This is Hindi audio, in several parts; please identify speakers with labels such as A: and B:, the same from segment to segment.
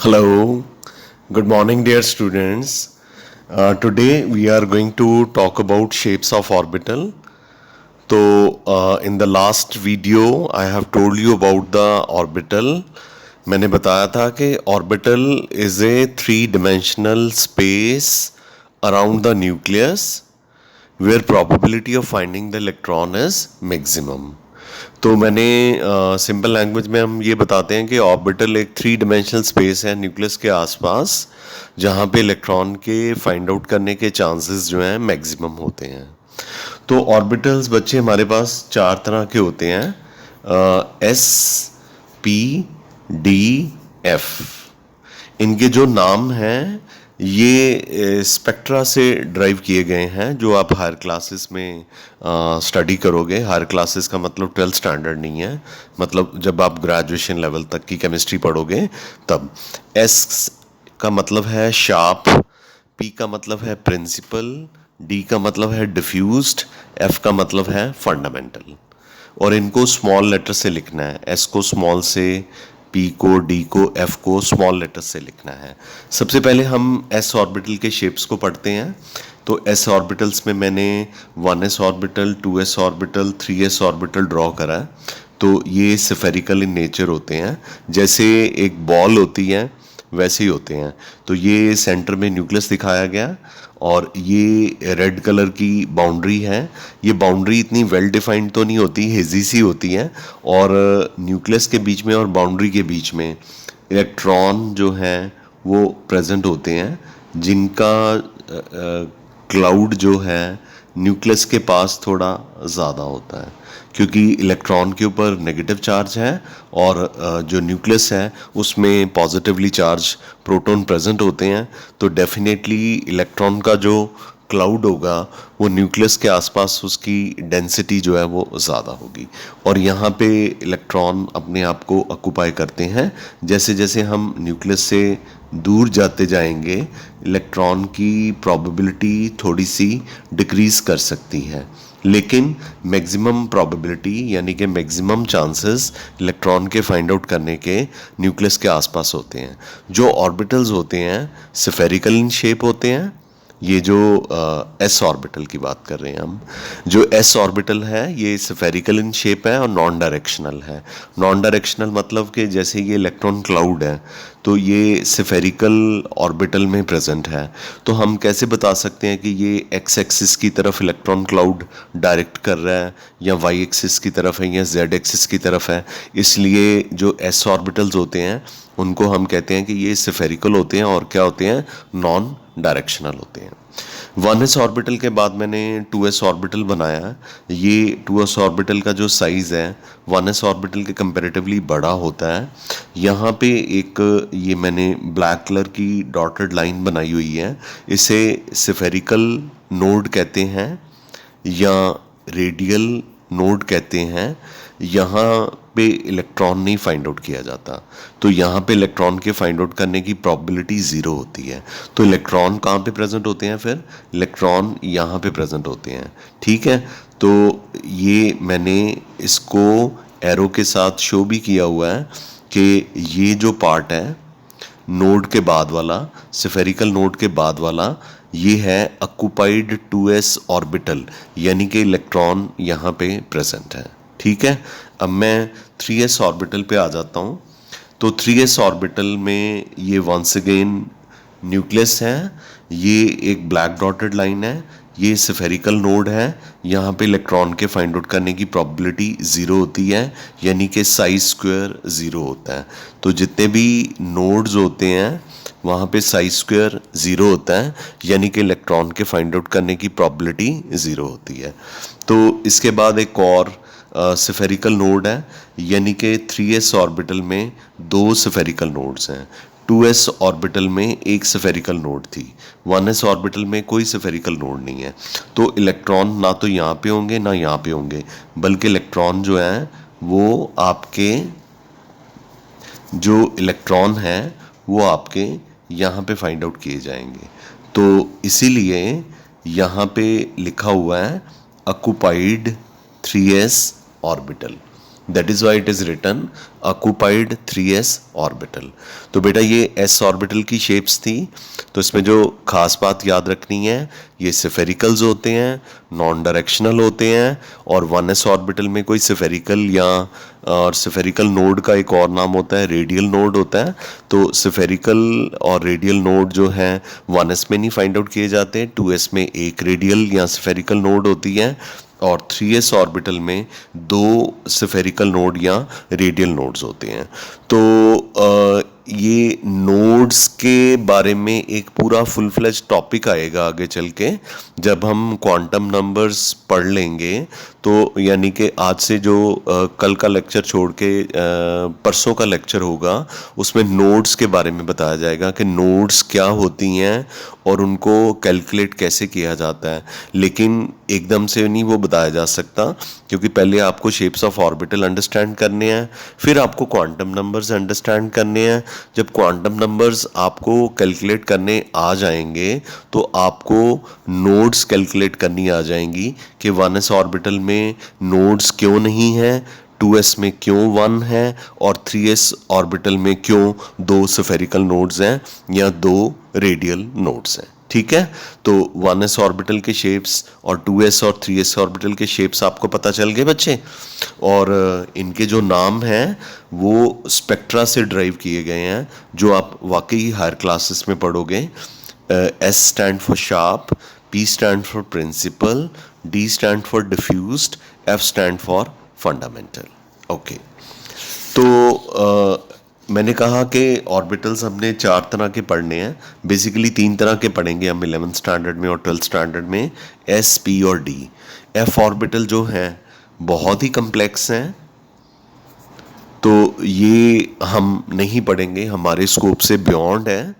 A: Hello, good morning, dear students. Today we are going to talk about shapes of orbital. In the last video, I have told you about the orbital. मैंने बताया था कि orbital is a three-dimensional space around the nucleus where probability of finding the electron is maximum. तो मैंने सिंपल लैंग्वेज में हम ये बताते हैं कि ऑर्बिटल एक थ्री डिमेंशनल स्पेस है न्यूक्लियस के आसपास जहाँ पे इलेक्ट्रॉन के फाइंड आउट करने के चांसेस जो हैं मैक्सिमम होते हैं। तो ऑर्बिटल्स बच्चे हमारे पास चार तरह के होते हैं, एस पी डी एफ। इनके जो नाम हैं ये स्पेक्ट्रा से ड्राइव किए गए हैं जो आप हायर क्लासेस में स्टडी करोगे। हायर क्लासेस का मतलब 12th स्टैंडर्ड नहीं है, मतलब जब आप ग्रेजुएशन लेवल तक की केमिस्ट्री पढ़ोगे तब। एस का मतलब है शार्प, पी का मतलब है प्रिंसिपल, डी का मतलब है डिफ्यूज्ड, एफ का मतलब है फंडामेंटल। और इनको स्मॉल लेटर से लिखना है, एस को स्मॉल से, पी को, डी को, एफ को स्मॉल लेटर से लिखना है। सबसे पहले हम एस ऑर्बिटल के शेप्स को पढ़ते हैं। तो एस ऑर्बिटल्स में मैंने 1s orbital, 2s orbital, 3s orbital draw करा है। तो ये स्फेरिकल इन नेचर होते हैं, जैसे एक बॉल होती है वैसे ही होते हैं। तो ये सेंटर में न्यूक्लियस दिखाया गया और ये रेड कलर की बाउंड्री है। ये बाउंड्री इतनी वेल डिफाइंड तो नहीं होती, हेजी सी होती है। और न्यूक्लियस के बीच में और बाउंड्री के बीच में इलेक्ट्रॉन जो हैं वो प्रेजेंट होते हैं, जिनका क्लाउड जो है न्यूक्लियस के पास थोड़ा ज़्यादा होता है, क्योंकि इलेक्ट्रॉन के ऊपर नेगेटिव चार्ज है और जो न्यूक्लियस है उसमें पॉजिटिवली चार्ज प्रोटॉन प्रेजेंट होते हैं। तो डेफिनेटली इलेक्ट्रॉन का जो क्लाउड होगा वो न्यूक्लियस के आसपास उसकी डेंसिटी जो है वो ज़्यादा होगी और यहाँ पे इलेक्ट्रॉन अपने आप को ऑक्यूपाई करते हैं। जैसे जैसे हम न्यूक्लियस से दूर जाते जाएंगे इलेक्ट्रॉन की प्रोबेबिलिटी थोड़ी सी डिक्रीज़ कर सकती है, लेकिन मैक्सिमम प्रोबेबिलिटी यानी कि मैक्सिमम चांसेस इलेक्ट्रॉन के फाइंड आउट करने के न्यूक्लियस के आसपास होते हैं। जो ऑर्बिटल्स होते हैं स्फेरिकल इन शेप होते हैं। ये जो एस ऑर्बिटल की बात कर रहे हैं हम, जो एस ऑर्बिटल है ये स्फेरिकल इन शेप है और नॉन डायरेक्शनल है। नॉन डायरेक्शनल मतलब कि जैसे ये इलेक्ट्रॉन क्लाउड है तो ये स्फेरिकल ऑर्बिटल में प्रेजेंट है। तो हम कैसे बता सकते हैं कि ये एक्स एक्सिस की तरफ इलेक्ट्रॉन क्लाउड डायरेक्ट कर रहा है या वाई एक्सिस की तरफ है या जेड एक्सिस की तरफ है। इसलिए जो एस ऑर्बिटल्स होते हैं उनको हम कहते हैं कि ये स्फेरिकल होते हैं और क्या होते हैं, नॉन डायरेक्शनल होते हैं। 1s ऑर्बिटल के बाद मैंने 2s ऑर्बिटल बनाया है। ये 2s ऑर्बिटल का जो साइज़ है 1s ऑर्बिटल के कंपैरेटिवली बड़ा होता है। यहाँ पे एक ये मैंने ब्लैक कलर की डॉटेड लाइन बनाई हुई है, इसे स्फेरिकल नोड कहते हैं या रेडियल नोड कहते हैं। यहाँ पे इलेक्ट्रॉन नहीं फाइंड आउट किया जाता, तो यहाँ पे इलेक्ट्रॉन के फाइंड आउट करने की प्रोबेबिलिटी ज़ीरो होती है। तो इलेक्ट्रॉन कहाँ पे प्रेजेंट होते हैं, फिर इलेक्ट्रॉन यहाँ पे प्रेजेंट होते हैं। ठीक है, तो ये मैंने इसको एरो के साथ शो भी किया हुआ है कि ये जो पार्ट है नोड के बाद वाला, स्फेरिकल नोड के बाद वाला, ये है ऑक्यूपाइड 2s ऑर्बिटल, यानी कि इलेक्ट्रॉन यहाँ पे प्रेजेंट है। ठीक है, अब मैं 3s ऑर्बिटल पे आ जाता हूँ। तो 3s ऑर्बिटल में ये वंस अगेन न्यूक्लियस है, ये एक ब्लैक डॉटेड लाइन है, ये स्फेरिकल नोड है। यहाँ पे इलेक्ट्रॉन के फाइंड आउट करने की प्रोबेबिलिटी ज़ीरो होती है, यानी कि साइज स्क्वायर ज़ीरो होता है। तो जितने भी नोड्स होते हैं वहाँ पे साइज स्क्वायर ज़ीरो होता है, यानी कि इलेक्ट्रॉन के फाइंड आउट करने की प्रोबेबिलिटी ज़ीरो होती है। तो इसके बाद एक और स्फेरिकल नोड है, यानी कि 3s ऑर्बिटल में दो स्फेरिकल नोड्स हैं। 2s ऑर्बिटल में एक स्फेरिकल नोड थी, 1s ऑर्बिटल में कोई स्फेरिकल नोड नहीं है। तो इलेक्ट्रॉन ना तो यहाँ पे होंगे ना यहाँ पे होंगे, बल्कि इलेक्ट्रॉन जो है वो आपके जो इलेक्ट्रॉन है वो आपके यहाँ पे फाइंड आउट किए जाएंगे। तो इसीलिए यहाँ पे लिखा हुआ है occupied 3s orbital. That is why it is written occupied 3s orbital. तो बेटा ये s ऑर्बिटल की शेप्स थी। तो इसमें जो खास बात याद रखनी है, ये सिफेरिकल्स होते हैं, नॉन डायरेक्शनल होते हैं, और 1s ऑर्बिटल में कोई सिफेरिकल या और सिफेरिकल नोड का एक और नाम होता है रेडियल नोड होता है। तो सिफेरिकल और रेडियल नोड जो है 1s में नहीं फाइंड आउट किए जाते, 2s में एक रेडियल या सिफेरिकल नोड होती है, और 3s ऑर्बिटल में दो स्फेरिकल नोड या रेडियल नोड्स होते हैं। तो ये नोड्स के बारे में एक पूरा फुल फ्लेज टॉपिक आएगा आगे चल के, जब हम क्वांटम नंबर्स पढ़ लेंगे। तो यानी कि आज से जो कल का लेक्चर छोड़ के परसों का लेक्चर होगा, उसमें नोड्स के बारे में बताया जाएगा कि नोड्स क्या होती हैं और उनको कैलकुलेट कैसे किया जाता है। लेकिन एकदम से नहीं वो बताया जा सकता, क्योंकि पहले आपको शेप्स ऑफ ऑर्बिटल अंडरस्टैंड करने हैं, फिर आपको क्वांटम नंबर्स अंडरस्टैंड करने हैं। जब क्वांटम नंबर्स आपको कैलकुलेट करने आ जाएंगे तो आपको नोड्स कैलकुलेट करनी आ जाएंगी कि 1s ऑर्बिटल में नोड्स क्यों नहीं है, 2s में क्यों 1 है, और 3s ऑर्बिटल में क्यों दो स्फेरिकल नोड्स हैं या दो रेडियल नोड्स हैं। ठीक है, तो 1s ऑर्बिटल के शेप्स और 2s और 3s ऑर्बिटल के शेप्स आपको पता चल गए बच्चे। और इनके जो नाम हैं वो स्पेक्ट्रा से ड्राइव किए गए हैं, जो आप वाकई हायर क्लासेस में पढ़ोगे। S stand for sharp, P stand for principal, D stand for diffused, F stand for fundamental. Okay, तो मैंने कहा कि ऑर्बिटल्स हमने 4 तरह के पढ़ने हैं। बेसिकली 3 तरह के पढ़ेंगे हम 11th स्टैंडर्ड में और 12th स्टैंडर्ड में, S, P और D। F ऑर्बिटल जो हैं बहुत ही कम्प्लेक्स हैं, तो ये हम नहीं पढ़ेंगे, हमारे स्कोप से बियॉन्ड है।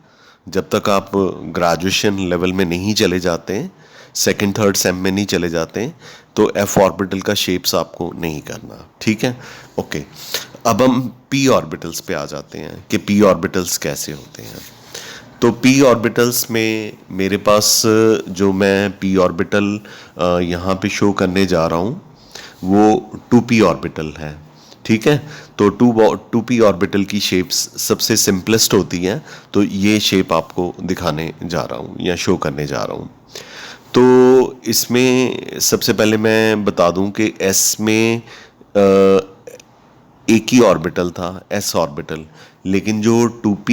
A: जब तक आप ग्रेजुएशन लेवल में नहीं चले जाते, सेकंड थर्ड सेम में नहीं चले जाते, तो एफ ऑर्बिटल का शेप्स आपको नहीं करना। ठीक है, ओके। अब हम पी ऑर्बिटल्स पे आ जाते हैं कि पी ऑर्बिटल्स कैसे होते हैं। तो पी ऑर्बिटल्स में मेरे पास जो मैं पी ऑर्बिटल यहाँ पे शो करने जा रहा हूँ वो 2p ऑर्बिटल है। ठीक है, तो 2p ऑर्बिटल की शेप्स सबसे सिंपलेस्ट होती हैं, तो ये शेप आपको दिखाने जा रहा हूँ या शो करने जा रहा हूँ। तो इसमें सबसे पहले मैं बता दूं कि S में एक ही ऑर्बिटल था, S ऑर्बिटल, लेकिन जो 2p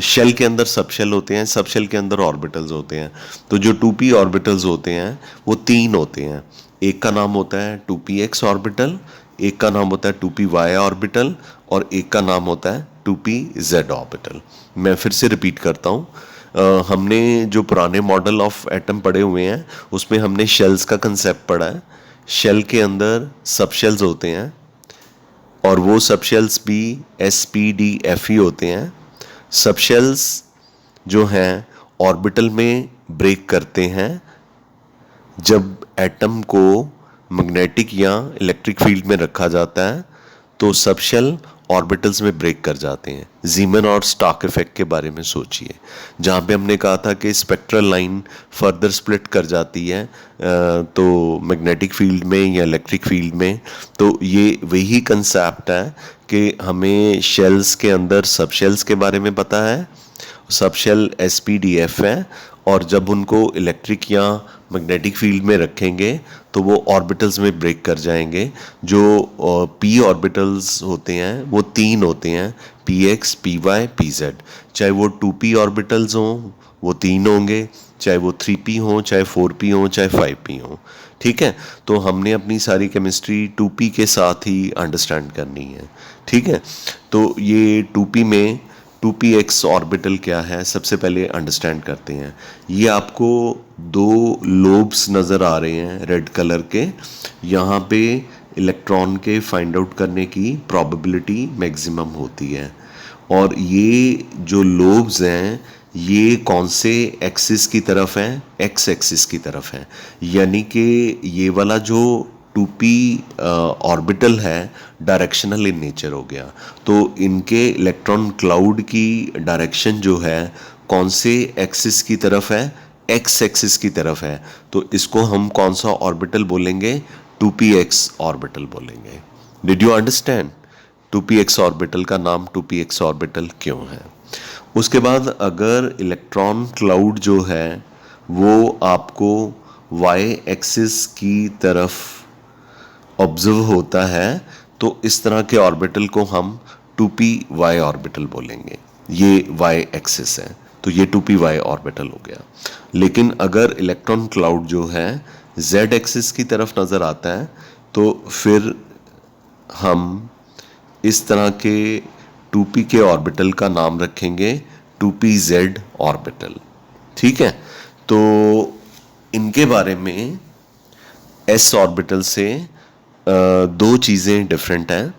A: शेल के अंदर सब शेल होते हैं, सब शेल के अंदर ऑर्बिटल्स होते हैं। तो जो 2p ऑर्बिटल्स होते हैं वो 3 होते हैं। एक का नाम होता है 2px ऑर्बिटल, एक का नाम होता है 2py ऑर्बिटल, और एक का नाम होता है 2pz ऑर्बिटल। मैं फिर से रिपीट करता हूँ। हमने जो पुराने मॉडल ऑफ एटम पढ़े हुए हैं उसमें हमने शेल्स का कंसेप्ट पढ़ा है। शेल के अंदर सब शेल्स होते हैं और वो सब शेल्स भी S-P-D-F-E होते हैं। सब शेल्स जो हैं ऑर्बिटल में ब्रेक करते हैं जब एटम को मैग्नेटिक या इलेक्ट्रिक फील्ड में रखा जाता है, तो सब शेल ऑर्बिटल्स में ब्रेक कर जाते हैं। जीमन और स्टार्क इफेक्ट के बारे में सोचिए, जहाँ पे हमने कहा था कि स्पेक्ट्रल लाइन फर्दर स्प्लिट कर जाती है तो मैग्नेटिक फील्ड में या इलेक्ट्रिक फील्ड में। तो ये वही कंसेप्ट है कि हमें शेल्स के अंदर सब शेल्स के बारे में पता है। सब शेल S-P-D-F है, और जब उनको इलेक्ट्रिक या मैग्नेटिक फील्ड में रखेंगे तो वो ऑर्बिटल्स में ब्रेक कर जाएंगे। जो p ऑर्बिटल्स होते हैं वो 3 होते हैं, px, py, pz। चाहे वो 2p ऑर्बिटल्स हों वो 3 होंगे, चाहे वो 3p हों, चाहे 4p हों, चाहे 5p हों। ठीक है, तो हमने अपनी सारी केमिस्ट्री 2p के साथ ही अंडरस्टैंड करनी है। ठीक है, तो ये 2p में 2px ऑर्बिटल क्या है सबसे पहले अंडरस्टैंड करते हैं। ये आपको 2 लोब्स नज़र आ रहे हैं रेड कलर के। यहाँ पे इलेक्ट्रॉन के फाइंड आउट करने की प्रोबेबिलिटी मैक्सिमम होती है, और ये जो लोब्स हैं ये कौन से एक्सिस की तरफ हैं, एक्स एक्सिस की तरफ हैं। यानी कि ये वाला जो 2p ऑर्बिटल है डायरेक्शनल इन नेचर हो गया। तो इनके इलेक्ट्रॉन क्लाउड की डायरेक्शन जो है कौन से एक्सिस की तरफ है, एक्स एक्सिस की तरफ है। तो इसको हम कौन सा ऑर्बिटल बोलेंगे, 2px ऑर्बिटल बोलेंगे। Did you understand 2px orbital का नाम 2px ऑर्बिटल क्यों है? उसके बाद अगर इलेक्ट्रॉन क्लाउड जो है वो आपको वाई एक्सिस की तरफ ऑब्जर्व होता है तो इस तरह के ऑर्बिटल को हम 2py ऑर्बिटल बोलेंगे। ये वाई एक्सिस है तो ये 2py ऑर्बिटल हो गया। लेकिन अगर इलेक्ट्रॉन क्लाउड जो है z एक्सिस की तरफ नज़र आता है तो फिर हम इस तरह के 2p के ऑर्बिटल का नाम रखेंगे 2pz ऑर्बिटल। ठीक है, तो इनके बारे में s ऑर्बिटल से दो चीज़ें डिफरेंट हैं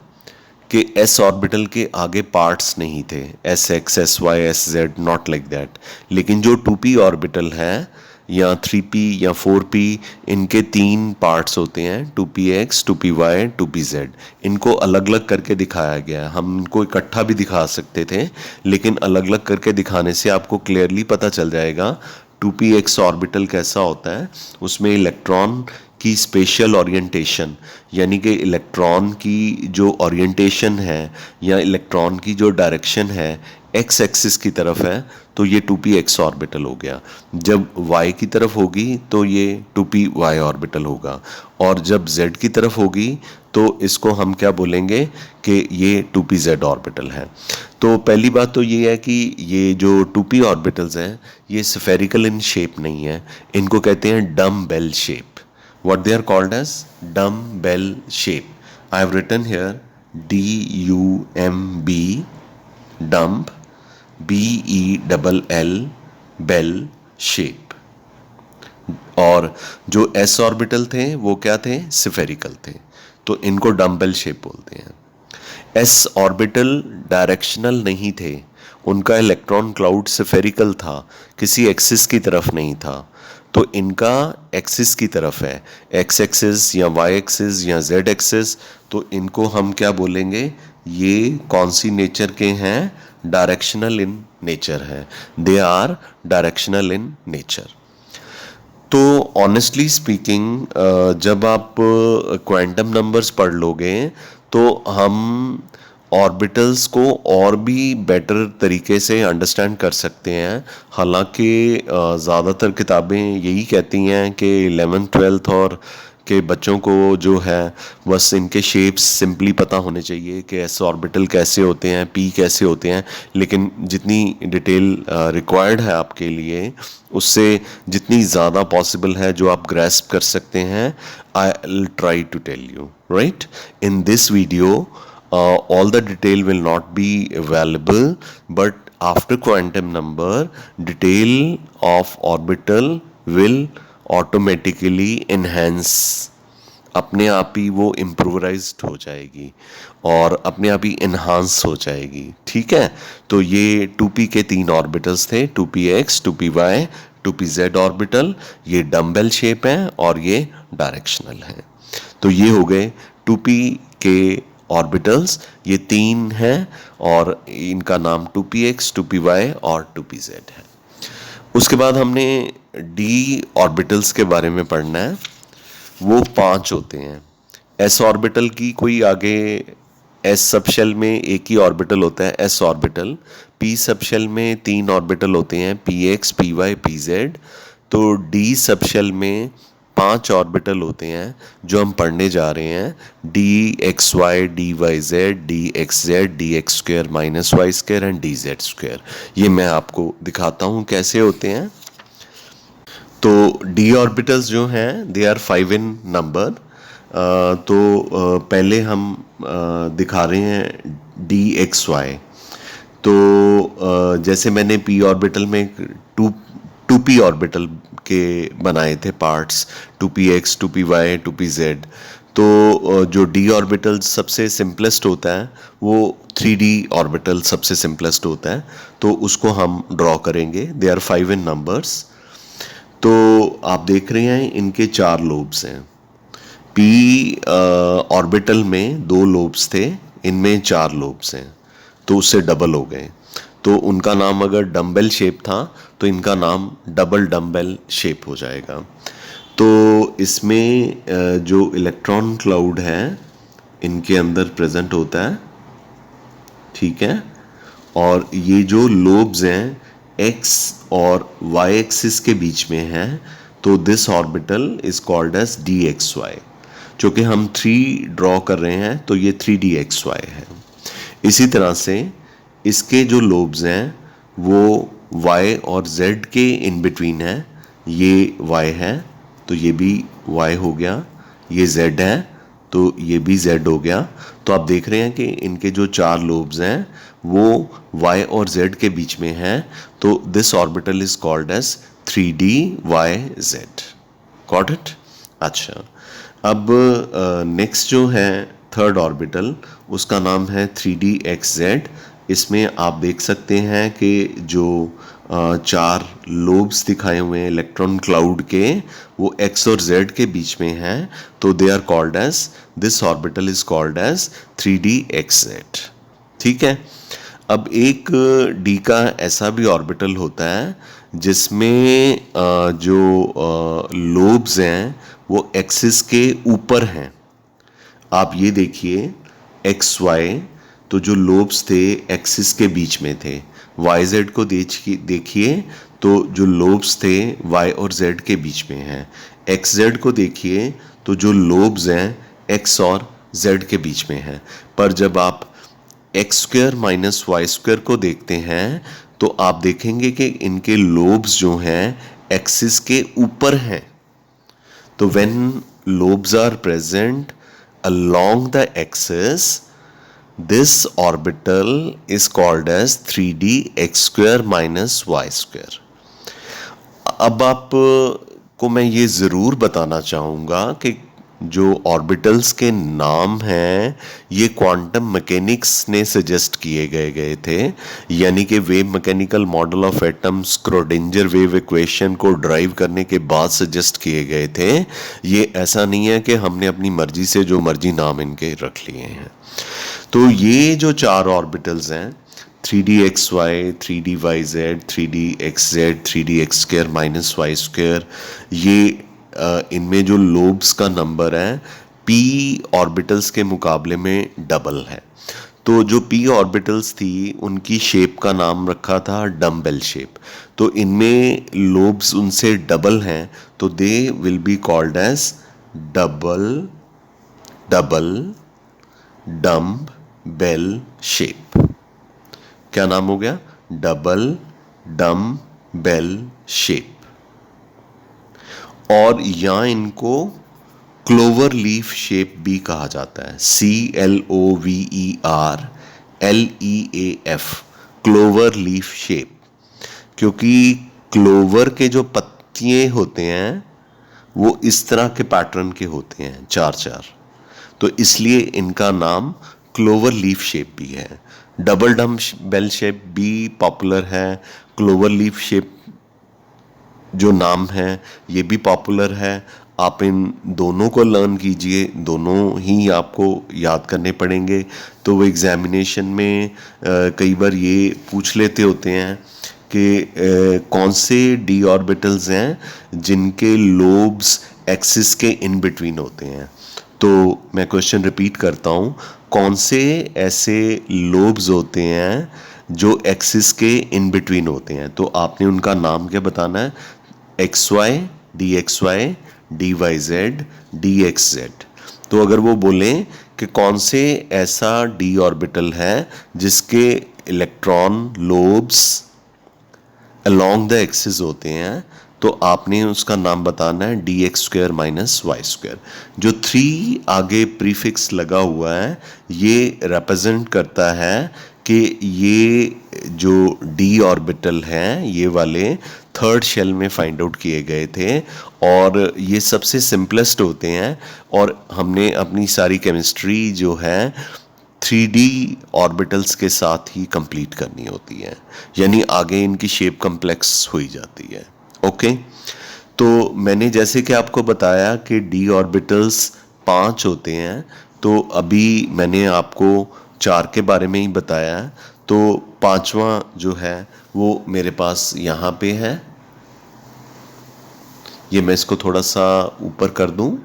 A: कि s ऑर्बिटल के आगे पार्ट्स नहीं थे, S X S Y S Z, not like that. लेकिन जो 2p ऑर्बिटल है या 3p या 4p, इनके तीन पार्ट्स होते हैं 2px 2py 2pz। इनको अलग अलग करके दिखाया गया है। हम इनको इकट्ठा भी दिखा सकते थे लेकिन अलग अलग करके दिखाने से आपको क्लियरली पता चल जाएगा 2px ऑर्बिटल कैसा होता है। उसमें इलेक्ट्रॉन की स्पेशल ओरिएंटेशन यानी कि इलेक्ट्रॉन की जो ओरिएंटेशन है या इलेक्ट्रॉन की जो डायरेक्शन है एक्स एक्सिस की तरफ है तो ये 2px ऑर्बिटल हो गया। जब y की तरफ होगी तो ये 2py ऑर्बिटल होगा और जब z की तरफ होगी तो इसको हम क्या बोलेंगे कि ये 2pz ऑर्बिटल है। तो पहली बात तो ये है कि ये जो 2p ऑर्बिटल्स हैं ये स्फेरिकल इन शेप नहीं है, इनको कहते हैं dumb bell shape. What they are called as dumbbell shape. I have written here DUMB, dumb, BELL, bell shape. और जो s ऑर्बिटल थे वो क्या थे? स्फेरिकल थे, तो इनको डम्बेल शेप बोलते हैं। s ऑर्बिटल डायरेक्शनल नहीं थे, उनका इलेक्ट्रॉन क्लाउड स्फेरिकल था, किसी एक्सिस की तरफ नहीं था, तो इनका एक्सिस की तरफ है, एक्स एक्सिस या वाई एक्सिस या जेड एक्सिस। तो इनको हम क्या बोलेंगे? ये कौन सी नेचर के हैं? डायरेक्शनल इन नेचर है, they are directional in nature. तो ऑनेस्टली स्पीकिंग जब आप क्वांटम नंबर्स पढ़ लोगे तो हम ऑर्बिटल्स को और भी बेटर तरीके से अंडरस्टैंड कर सकते हैं। हालांकि ज़्यादातर किताबें यही कहती हैं कि 11th 12th और के बच्चों को जो है बस इनके शेप्स सिंपली पता होने चाहिए कि एस ऑर्बिटल कैसे होते हैं, पी कैसे होते हैं। लेकिन जितनी डिटेल रिक्वायर्ड है आपके लिए उससे जितनी ज़्यादा पॉसिबल है जो आप ग्रैस्प कर सकते हैं, I will try to tell you right in this video. All the detail will not be available, but after quantum number detail of orbital will automatically enhance, अपने आप ही वो इम्प्रोवाइज्ड हो जाएगी और अपने आप ही इन्हांस हो जाएगी। ठीक है, तो ये 2p के तीन ऑर्बिटल्स थे, 2px 2py 2pz ऑर्बिटल। ये डम्बेल शेप है और ये डायरेक्शनल है। तो ये हो गए 2p के ऑर्बिटल्स, ये तीन हैं और इनका नाम 2px 2py और 2pz है। उसके बाद हमने d ऑर्बिटल्स के बारे में पढ़ना है। वो 5 होते हैं। s ऑर्बिटल की कोई आगे s सबशेल में एक ही ऑर्बिटल होता है s ऑर्बिटल। p सबशेल में 3 ऑर्बिटल होते हैं px py pz। तो d सबशेल में 5 ऑर्बिटल होते हैं जो हम पढ़ने जा रहे हैं, dxy dyz dxz dx² minus Y square and dz²। ये मैं आपको दिखाता हूँ कैसे होते हैं। तो d ऑर्बिटल्स जो हैं दे आर 5 इन नंबर। तो पहले हम दिखा रहे हैं dxy। तो जैसे मैंने p ऑर्बिटल में 2p ऑर्बिटल के बनाए थे पार्ट्स 2px 2py 2pz। तो जो d ऑर्बिटल सबसे सिंपलेस्ट होता है वो 3d ऑर्बिटल सबसे सिंपलेस्ट होता है, तो उसको हम ड्रॉ करेंगे। They are 5 in numbers. तो आप देख रहे हैं इनके 4 लोब्स हैं। p ऑर्बिटल में 2 लोब्स थे, इनमें 4 लोब्स हैं, तो उससे डबल हो गए। तो उनका नाम अगर डम्बेल शेप था तो इनका नाम डबल डम्बेल शेप हो जाएगा। तो इसमें जो इलेक्ट्रॉन क्लाउड है इनके अंदर प्रेजेंट होता है, ठीक है। और ये जो लोब्स हैं एक्स और वाई एक्सिस के बीच में हैं, तो this orbital is called as D X Y. चूँकि हम 3 ड्रॉ कर रहे हैं तो ये 3D XY है। इसी तरह से इसके जो लोब्स हैं वो y और z के इन बिटवीन है। ये y है तो ये भी y हो गया, ये z है तो ये भी z हो गया। तो आप देख रहे हैं कि इनके जो 4 लोब्स हैं वो y और z के बीच में हैं, तो this orbital is called as 3DYZ। Got it? अच्छा, अब नेक्स्ट जो है थर्ड ऑर्बिटल, उसका नाम है 3DXZ। इसमें आप देख सकते हैं कि जो 4 लोब्स दिखाए हुए हैं इलेक्ट्रॉन क्लाउड के, वो x और z के बीच में हैं, तो they are called as, this orbital is called as 3DXZ। ठीक है। अब एक डी का ऐसा भी ऑर्बिटल होता है जिसमें जो लोब्स हैं वो एक्सिस के ऊपर हैं। आप ये देखिए एक्स वाई, तो जो लोब्स थे एक्सिस के बीच में थे। वाई जेड को देखिए तो जो लोब्स थे वाई और जेड के बीच में हैं। एक्स जेड को देखिए तो जो लोब्स हैं एक्स और जेड के बीच में हैं। पर जब आप X square minus Y square को देखते हैं तो आप देखेंगे कि इनके लोब्स जो हैं एक्सिस के ऊपर हैं। तो when lobes are present along the axis, this orbital is called as 3D x square minus y square। अब आप को मैं ये ज़रूर बताना चाहूँगा कि जो ऑर्बिटल्स के नाम हैं ये क्वांटम मैकेनिक्स ने सजेस्ट किए गए थे, यानी कि wave mechanical model of atoms Schrödinger wave equation को ड्राइव करने के बाद सजेस्ट किए गए थे। ये ऐसा नहीं है कि हमने अपनी मर्जी से जो मर्जी नाम इनके रख लिए हैं। तो ये जो 4 ऑर्बिटल्स हैं 3DXY, 3DYZ, 3DXZ, 3DX square minus Y square, ये इनमें जो लोब्स का नंबर है p ऑर्बिटल्स के मुकाबले में डबल है। तो जो p ऑर्बिटल्स थी उनकी शेप का नाम रखा था डम्बेल शेप। तो इनमें लोब्स उनसे डबल हैं तो they will be called as double dumb bell shape. क्या नाम हो गया? डबल डम बेल शेप। और यहाँ इनको क्लोवर लीफ शेप भी कहा जाता है, CLOVERLEAF, क्लोवर लीफ शेप। क्योंकि क्लोवर के जो पत्तियाँ होते हैं वो इस तरह के पैटर्न के होते हैं 4-4, तो इसलिए इनका नाम क्लोवर लीफ शेप भी है। डबल डम बेल शेप भी पॉपुलर है, क्लोवर लीफ शेप जो नाम है ये भी पॉपुलर है। आप इन दोनों को लर्न कीजिए, दोनों ही आपको याद करने पड़ेंगे। तो वो एग्जामिनेशन में कई बार ये पूछ लेते होते हैं कि कौन से डी ऑर्बिटल्स हैं जिनके लोब्स एक्सिस के इन बिटवीन होते हैं। तो मैं क्वेश्चन रिपीट करता हूँ, कौन से ऐसे लोब्स होते हैं जो एक्सिस के इन बिटवीन होते हैं। तो आपने उनका नाम क्या बताना है? XY, DXY, DYZ, DXZ। तो अगर वो बोलें कि कौन से ऐसा डी ऑर्बिटल है जिसके electron lobes along the axis होते हैं, तो आपने उसका नाम बताना है DX square minus Y square. जो 3 आगे प्रीफिक्स लगा हुआ है ये रिप्रेजेंट करता है कि ये जो डी ऑर्बिटल हैं ये वाले थर्ड शेल में फाइंड आउट किए गए थे, और ये सबसे सिंपलेस्ट होते हैं। और हमने अपनी सारी केमिस्ट्री जो है 3D ऑर्बिटल्स के साथ ही कंप्लीट करनी होती है, यानी आगे इनकी शेप कम्प्लेक्स हुई जाती है। ओके, तो मैंने जैसे कि आपको बताया कि डी ऑर्बिटल्स 5 होते हैं, तो अभी मैंने आपको 4 के बारे में ही बताया। तो 5वां जो है वो मेरे पास यहाँ पे है, ये मैं इसको थोड़ा सा ऊपर कर दूँ,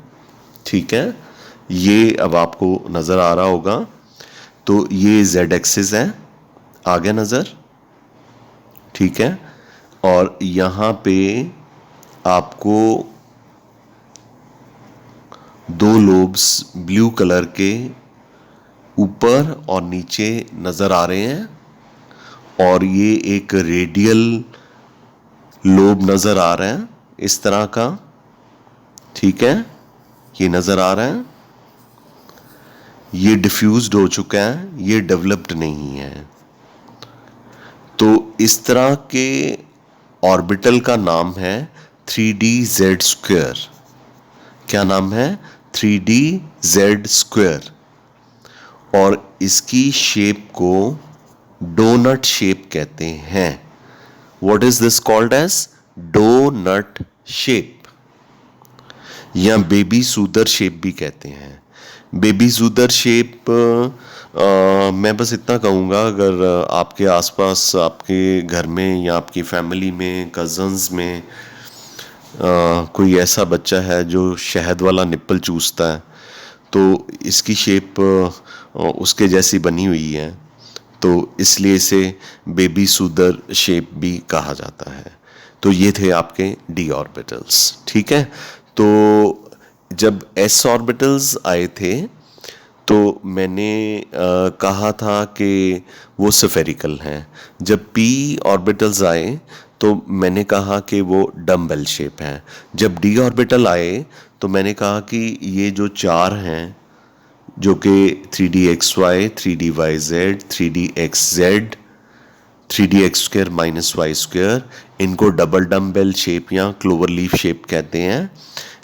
A: ठीक है। ये अब आपको नज़र आ रहा होगा। तो ये जेड एक्सिस है, आ गया नज़र, ठीक है। और यहाँ पे आपको दो लोब्स ब्लू कलर के ऊपर और नीचे नज़र आ रहे हैं और ये एक रेडियल लोब नज़र आ रहा है इस तरह का, ठीक है। ये नज़र आ रहा है, ये डिफ्यूज्ड हो चुका है, ये डेवलप्ड नहीं है। तो इस तरह के ऑर्बिटल का नाम है 3DZ²। क्या नाम है? 3DZ²। और इसकी शेप को डोनट शेप कहते हैं। What is this called as? Donut shape, या बेबी सूदर शेप भी कहते हैं। बेबी सूदर शेप मैं बस इतना कहूँगा, अगर आपके आसपास आपके घर में या आपकी फैमिली में कज़न्स में कोई ऐसा बच्चा है जो शहद वाला निप्पल चूसता है, तो इसकी शेप उसके जैसी बनी हुई है, तो इसलिए इसे बेबी सूदर शेप भी कहा जाता है। तो ये थे आपके डी ऑर्बिटल्स, ठीक है। तो जब एस ऑर्बिटल्स आए थे तो मैंने कहा था कि वो स्फेरिकल हैं। जब पी ऑर्बिटल्स आए तो मैंने कहा कि वो डम्बेल शेप हैं। जब डी ऑर्बिटल आए तो मैंने कहा कि ये जो चार हैं, जो कि 3DXY, 3DYZ, 3DXZ, 3DX² minus Y², इनको डबल डम्बेल शेप या क्लोवर लीफ शेप कहते हैं।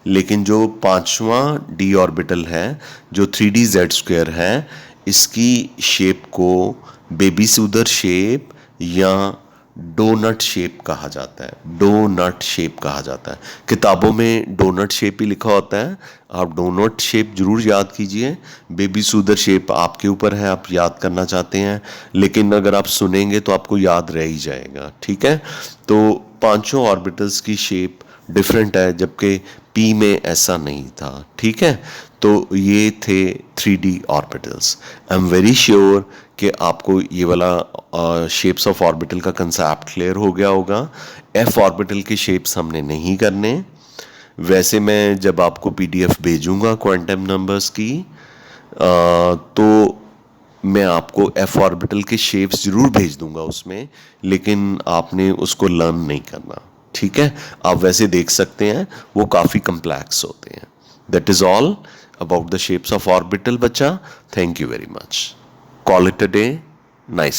A: लेकिन जो पांचवा डी ऑर्बिटल है जो 3DZ² है, इसकी शेप को बेबी सूदर शेप या डोनट शेप कहा जाता है। डोनट शेप कहा जाता है। किताबों में डोनट शेप ही लिखा होता है, आप डोनट शेप जरूर याद कीजिए। बेबी सूदर शेप आपके ऊपर है, आप याद करना चाहते हैं, लेकिन अगर आप सुनेंगे तो आपको याद रह ही जाएगा, ठीक है। तो पांचों ऑर्बिटल्स की शेप डिफरेंट है, जबकि पी में ऐसा नहीं था, ठीक है। तो ये थे 3D orbitals. I am very sure कि आपको ये वाला शेप्स ऑफ ऑर्बिटल का कंसेप्ट क्लियर हो गया होगा। एफ ऑर्बिटल के शेप्स हमने नहीं करने। वैसे मैं जब आपको PDF भेजूंगा क्वांटम नंबर्स की, तो मैं आपको एफ ऑर्बिटल के शेप्स जरूर भेज दूंगा उसमें, लेकिन आपने उसको लर्न नहीं करना, ठीक है। आप वैसे देख सकते हैं, वो काफ़ी कम्प्लेक्स होते हैं। That is all about the shapes of orbital बच्चा। Thank you very much. Call it a day. Nice.